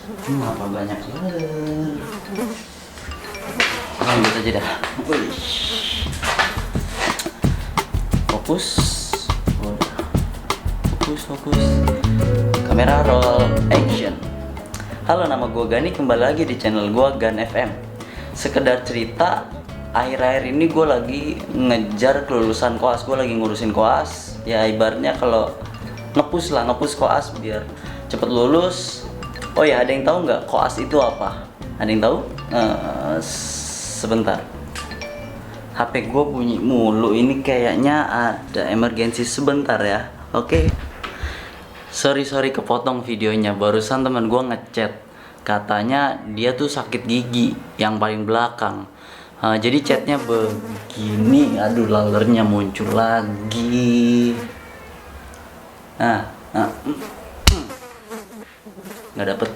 Apa banyak lanjut aja dah. Wih. Fokus. Udah. Fokus. Kamera roll action. Halo, nama gue Gani, kembali lagi di channel gue Gan FM. Sekedar cerita, akhir-akhir ini gue lagi ngejar kelulusan koas. Gue lagi ngurusin koas. Ya ibaratnya kalau ngepus koas biar cepet lulus. Oh ya, ada yang tahu nggak koas itu apa? Ada yang tahu? Sebentar. HP gue bunyi mulu. Ini kayaknya ada emergensi sebentar ya. Oke. Sorry kepotong videonya. Barusan teman gue ngechat, katanya dia tuh sakit gigi yang paling belakang. Jadi chatnya begini. Aduh, lalernya muncul lagi. Nggak dapet.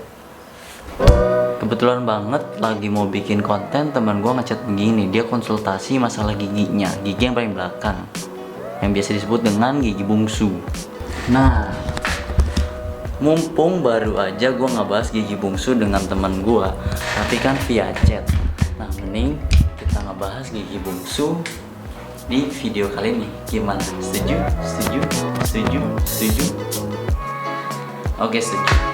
Kebetulan banget lagi mau bikin konten, teman gue ngechat begini. Dia konsultasi masalah giginya, gigi yang paling belakang, yang biasa disebut dengan gigi bungsu. Nah, mumpung baru aja gue ngebahas gigi bungsu dengan teman gue, tapi kan via chat. Nah, mending kita ngebahas gigi bungsu di video kali ini. Gimana? Setuju? Oke, setuju.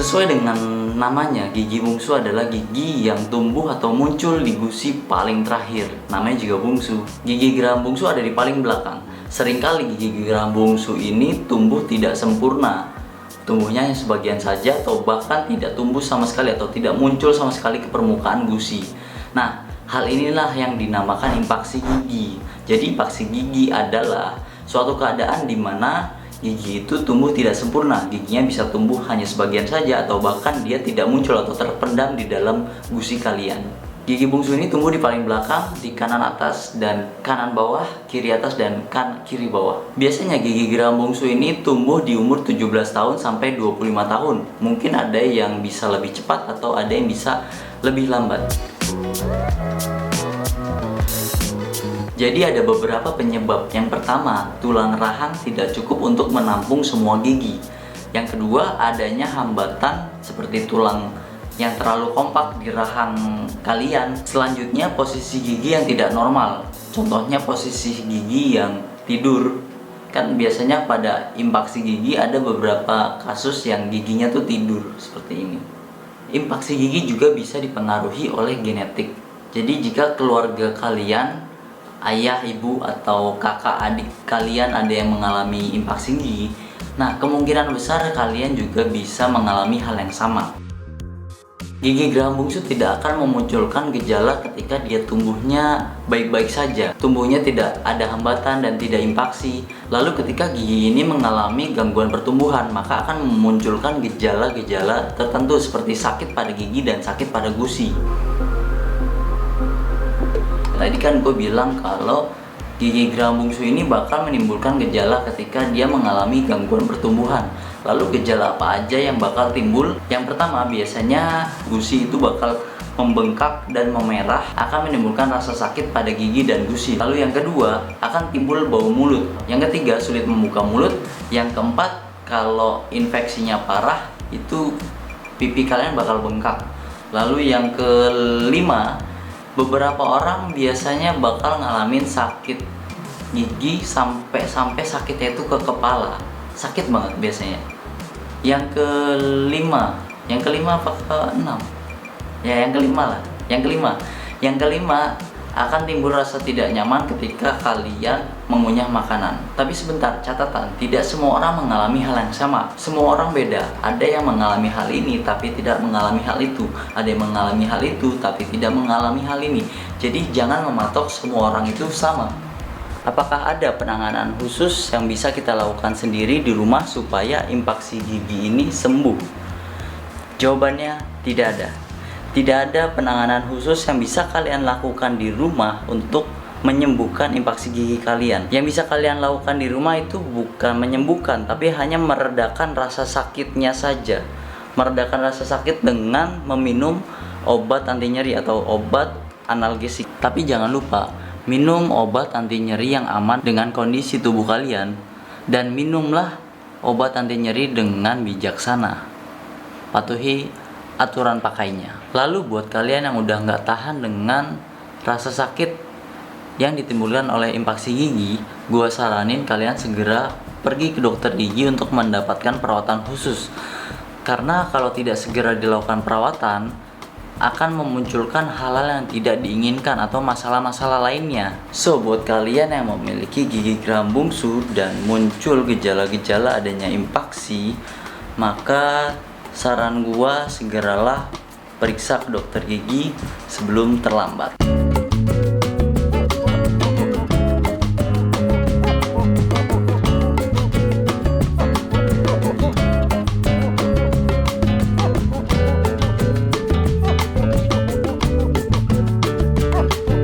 Sesuai dengan namanya, gigi bungsu adalah gigi yang tumbuh atau muncul di gusi paling terakhir. Namanya juga bungsu. Gigi geram bungsu ada di paling belakang. Seringkali gigi geram bungsu ini tumbuh tidak sempurna. Tumbuhnya hanya sebagian saja atau bahkan tidak tumbuh sama sekali atau tidak muncul sama sekali ke permukaan gusi. Nah, hal inilah yang dinamakan impaksi gigi. Jadi impaksi gigi adalah suatu keadaan di mana gigi itu tumbuh tidak sempurna. Giginya bisa tumbuh hanya sebagian saja atau bahkan dia tidak muncul atau terpendam di dalam gusi kalian. Gigi bungsu ini tumbuh di paling belakang, di kanan atas dan kanan bawah, kiri atas dan kiri bawah. Biasanya gigi geram bungsu ini tumbuh di umur 17 tahun sampai 25 tahun. Mungkin ada yang bisa lebih cepat atau ada yang bisa lebih lambat. Jadi ada beberapa penyebab. Yang pertama, tulang rahang tidak cukup untuk menampung semua gigi. Yang kedua, adanya hambatan seperti tulang yang terlalu kompak di rahang kalian. Selanjutnya, posisi gigi yang tidak normal. Contohnya posisi gigi yang tidur. Kan biasanya pada impaksi gigi ada beberapa kasus yang giginya tuh tidur seperti ini. Impaksi gigi juga bisa dipengaruhi oleh genetik. Jadi jika keluarga kalian, ayah, ibu, atau kakak, adik kalian ada yang mengalami impaksi gigi, nah kemungkinan besar kalian juga bisa mengalami hal yang sama. Gigi geram bungsu tidak akan memunculkan gejala ketika dia tumbuhnya baik-baik saja. Tumbuhnya tidak ada hambatan dan tidak impaksi. Lalu ketika gigi ini mengalami gangguan pertumbuhan, maka akan memunculkan gejala-gejala tertentu seperti sakit pada gigi dan sakit pada gusi. Tadi kan gue bilang kalau gigi geram bungsu ini bakal menimbulkan gejala ketika dia mengalami gangguan pertumbuhan. Lalu gejala apa aja yang bakal timbul? Yang pertama, biasanya gusi itu bakal membengkak dan memerah, akan menimbulkan rasa sakit pada gigi dan gusi. Lalu yang kedua, akan timbul bau mulut. Yang ketiga, sulit membuka mulut. Yang keempat, kalau infeksinya parah, itu pipi kalian bakal bengkak. Lalu yang kelima, beberapa orang biasanya bakal ngalamin sakit gigi sampai sakitnya itu ke kepala. Sakit banget biasanya. Yang kelima apa keenam? Ya, yang kelima lah. Yang kelima akan timbul rasa tidak nyaman ketika kalian mengunyah makanan. Tapi sebentar, catatan, tidak semua orang mengalami hal yang sama. Semua orang beda. Ada yang mengalami hal ini tapi tidak mengalami hal itu. Ada yang mengalami hal itu tapi tidak mengalami hal ini. Jadi jangan mematok semua orang itu sama. Apakah ada penanganan khusus yang bisa kita lakukan sendiri di rumah supaya impaksi gigi ini sembuh? Jawabannya tidak ada. Tidak ada penanganan khusus yang bisa kalian lakukan di rumah untuk menyembuhkan impaksi gigi kalian. Yang bisa kalian lakukan di rumah itu bukan menyembuhkan, tapi hanya meredakan rasa sakitnya saja. Meredakan rasa sakit dengan meminum obat anti nyeri atau obat analgesik. Tapi jangan lupa, minum obat anti nyeri yang aman dengan kondisi tubuh kalian. Dan minumlah obat anti nyeri dengan bijaksana. Patuhi aturan pakainya. Lalu buat kalian yang udah nggak tahan dengan rasa sakit yang ditimbulkan oleh infeksi gigi, gua saranin kalian segera pergi ke dokter gigi untuk mendapatkan perawatan khusus. Karena kalau tidak segera dilakukan perawatan, akan memunculkan hal-hal yang tidak diinginkan atau masalah-masalah lainnya. So, buat kalian yang memiliki gigi geram bungsu dan muncul gejala-gejala adanya infeksi, maka saran gua segeralah periksa ke dokter gigi sebelum terlambat.